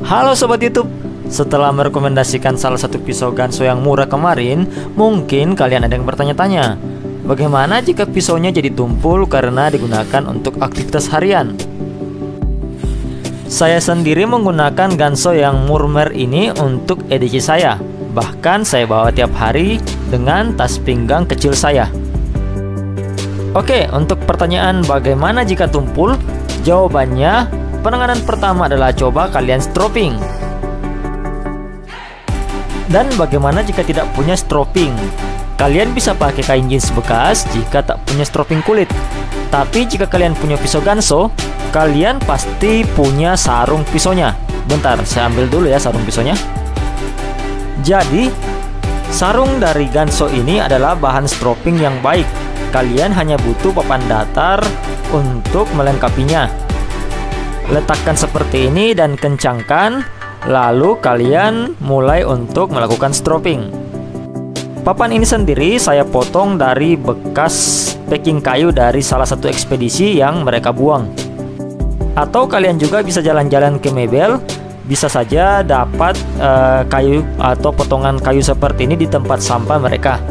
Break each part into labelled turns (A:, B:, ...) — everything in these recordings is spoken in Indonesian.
A: Halo Sobat YouTube. Setelah merekomendasikan salah satu pisau ganso yang murah kemarin, mungkin kalian ada yang bertanya-tanya, bagaimana jika pisaunya jadi tumpul karena digunakan untuk aktivitas harian? Saya sendiri menggunakan ganso yang murmer ini untuk edisi saya. Bahkan saya bawa tiap hari dengan tas pinggang kecil saya. Oke, untuk pertanyaan bagaimana jika tumpul? Jawabannya, penanganan pertama adalah coba kalian stropping. Dan bagaimana jika tidak punya stropping? Kalian bisa pakai kain jeans bekas jika tak punya stropping kulit. Tapi jika kalian punya pisau ganso, kalian pasti punya sarung pisaunya. Bentar, saya ambil dulu ya sarung pisaunya. Jadi, sarung dari ganso ini adalah bahan stropping yang baik. Kalian hanya butuh papan datar untuk melengkapinya. Letakkan seperti ini dan kencangkan. Lalu kalian mulai untuk melakukan stropping. Papan ini sendiri saya potong dari bekas packing kayu dari salah satu ekspedisi yang mereka buang. Atau kalian juga bisa jalan-jalan ke Mebel, bisa saja dapat kayu atau potongan kayu seperti ini di tempat sampah mereka.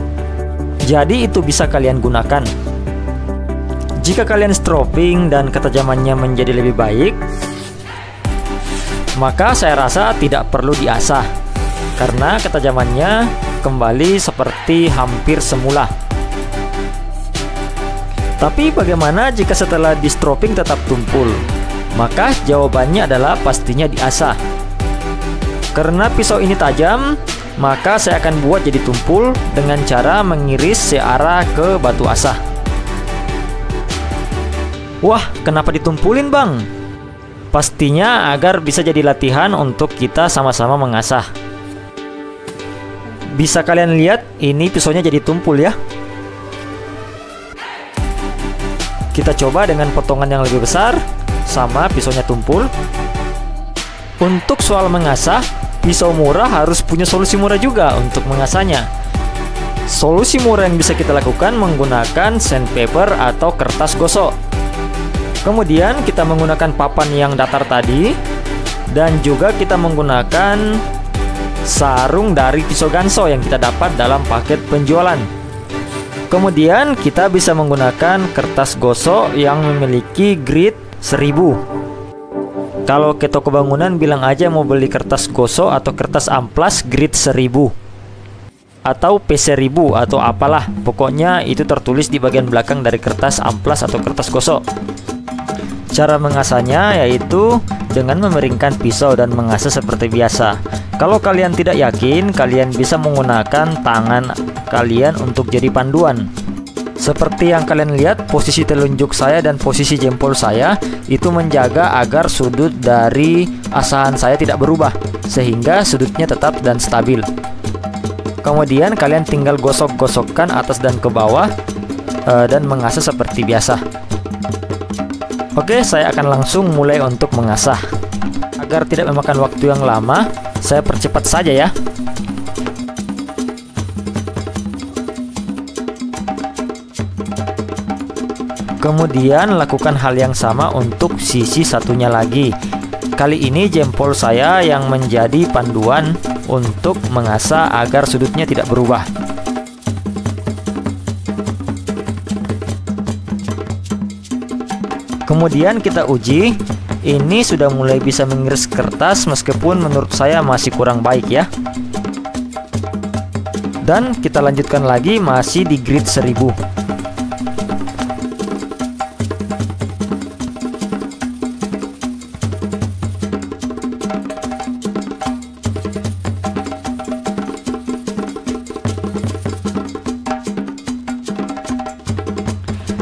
A: Jadi itu bisa kalian gunakan. Jika kalian stropping dan ketajamannya menjadi lebih baik, maka saya rasa tidak perlu diasah, karena ketajamannya kembali seperti hampir semula. Tapi bagaimana jika setelah di stropping tetap tumpul? Maka jawabannya adalah pastinya diasah. Karena pisau ini tajam, maka saya akan buat jadi tumpul dengan cara mengiris searah ke batu asah. Wah, kenapa ditumpulin bang? Pastinya agar bisa jadi latihan untuk kita sama-sama mengasah. Bisa kalian lihat, ini pisaunya jadi tumpul ya. Kita coba dengan potongan yang lebih besar, sama pisaunya tumpul. Untuk soal mengasah, pisau murah harus punya solusi murah juga untuk mengasahnya. Solusi murah yang bisa kita lakukan menggunakan sandpaper atau kertas gosok. Kemudian kita menggunakan papan yang datar tadi, dan juga kita menggunakan sarung dari pisau ganso yang kita dapat dalam paket penjualan. Kemudian kita bisa menggunakan kertas gosok yang memiliki grit 1000. Kalau ke toko bangunan bilang aja mau beli kertas gosok atau kertas amplas grit 1000 atau P1000 atau apalah, pokoknya itu tertulis di bagian belakang dari kertas amplas atau kertas gosok. Cara mengasahnya yaitu dengan memeringkan pisau dan mengasah seperti biasa. Kalau kalian tidak yakin, kalian bisa menggunakan tangan kalian untuk jadi panduan. Seperti yang kalian lihat, posisi telunjuk saya dan posisi jempol saya itu menjaga agar sudut dari asahan saya tidak berubah, sehingga sudutnya tetap dan stabil. Kemudian kalian tinggal gosok-gosokkan atas dan ke bawah dan mengasah seperti biasa. Oke, saya akan langsung mulai untuk mengasah. Agar tidak memakan waktu yang lama, saya percepat saja ya. Kemudian lakukan hal yang sama untuk sisi satunya lagi. Kali ini jempol saya yang menjadi panduan untuk mengasah agar sudutnya tidak berubah. Kemudian kita uji, ini sudah mulai bisa mengiris kertas meskipun menurut saya masih kurang baik ya. Dan kita lanjutkan lagi masih di grit 1000.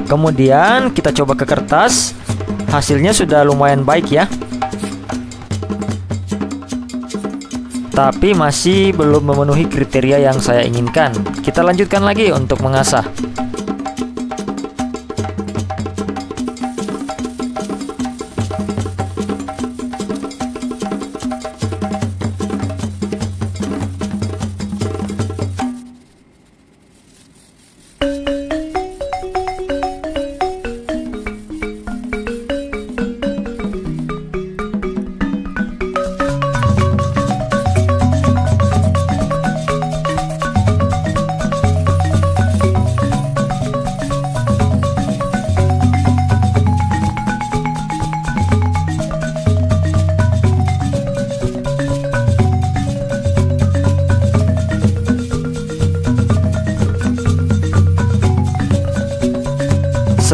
A: Kemudian kita coba ke kertas. Hasilnya sudah lumayan baik ya. Tapi masih belum memenuhi kriteria yang saya inginkan. Kita lanjutkan lagi untuk mengasah.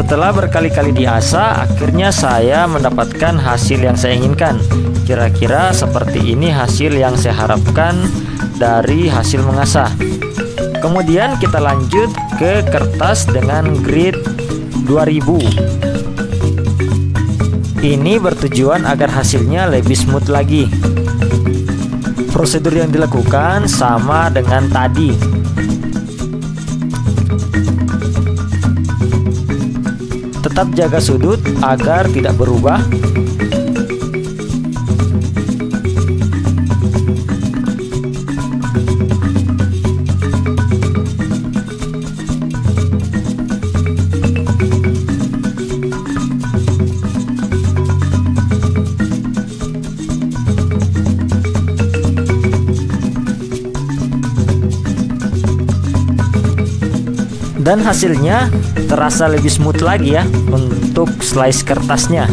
A: Setelah berkali-kali diasah, akhirnya saya mendapatkan hasil yang saya inginkan. Kira-kira seperti ini hasil yang saya harapkan dari hasil mengasah. Kemudian kita lanjut ke kertas dengan grid 2000. Ini bertujuan agar hasilnya lebih smooth lagi. Prosedur yang dilakukan sama dengan tadi. Tetap jaga sudut agar tidak berubah. Dan hasilnya terasa lebih smooth lagi ya untuk slice kertasnya.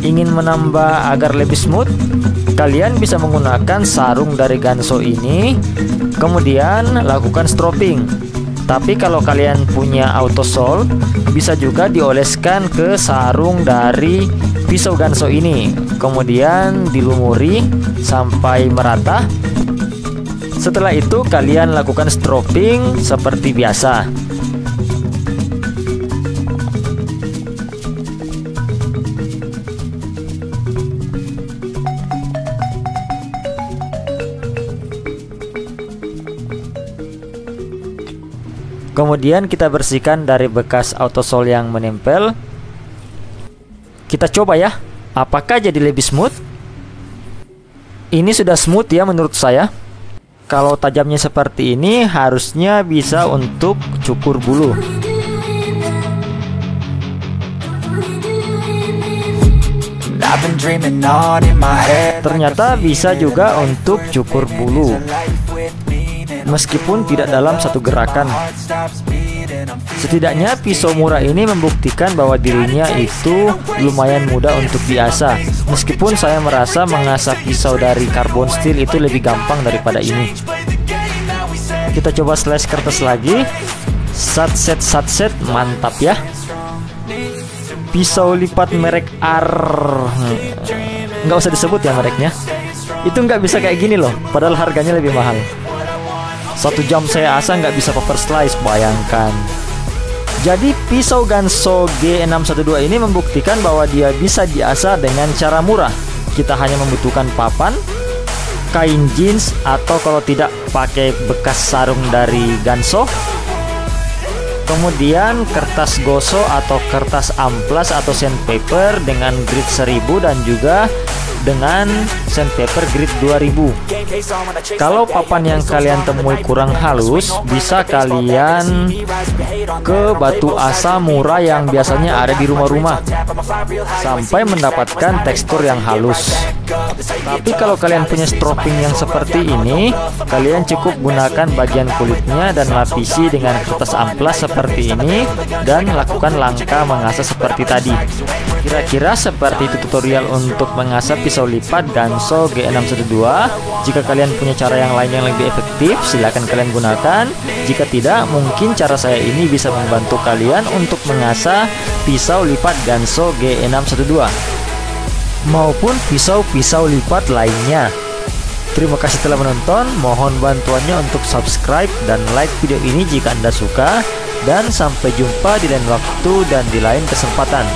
A: Ingin menambah agar lebih smooth, kalian bisa menggunakan sarung dari Ganso ini, kemudian lakukan stropping. Tapi kalau kalian punya autosol, bisa juga dioleskan ke sarung dari pisau Ganso ini, kemudian dilumuri sampai merata. Setelah itu kalian lakukan stropping seperti biasa. Kemudian kita bersihkan dari bekas autosol yang menempel. Kita coba ya, apakah jadi lebih smooth? Ini sudah smooth ya menurut saya. Kalau tajamnya seperti ini harusnya bisa untuk cukur bulu. Ternyata bisa juga untuk cukur bulu, meskipun tidak dalam satu gerakan. Setidaknya pisau murah ini membuktikan bahwa dirinya itu lumayan mudah untuk diasah. Meskipun saya merasa mengasah pisau dari karbon steel itu lebih gampang daripada ini. Kita coba slice kertas lagi. Satset, mantap ya. Pisau lipat merek R, nggak usah disebut ya mereknya. Itu nggak bisa kayak gini loh, padahal harganya lebih mahal. 1 jam saya asah nggak bisa paper slice, bayangkan. Jadi pisau Ganso G612 ini membuktikan bahwa dia bisa diasah dengan cara murah. Kita hanya membutuhkan papan, kain jeans, atau kalau tidak pakai bekas sarung dari Ganso. Kemudian kertas goso atau kertas amplas atau sandpaper dengan grid 1000 dan juga dengan sandpaper grid 2000. Kalau papan yang kalian temui kurang halus, bisa kalian ke batu asa murah yang biasanya ada di rumah-rumah sampai mendapatkan tekstur yang halus. Tapi kalau kalian punya stropping yang seperti ini, kalian cukup gunakan bagian kulitnya dan lapisi dengan kertas amplas seperti ini dan lakukan langkah mengasah seperti tadi. Kira-kira seperti itu tutorial untuk mengasah pisau lipat Ganso G612. Jika kalian punya cara yang lain yang lebih efektif, silakan kalian gunakan. Jika tidak, mungkin cara saya ini bisa membantu kalian untuk mengasah pisau lipat Ganso G612 maupun pisau-pisau lipat lainnya. Terima kasih telah menonton. Mohon bantuannya untuk subscribe dan like video ini jika Anda suka. Dan sampai jumpa di lain waktu dan di lain kesempatan.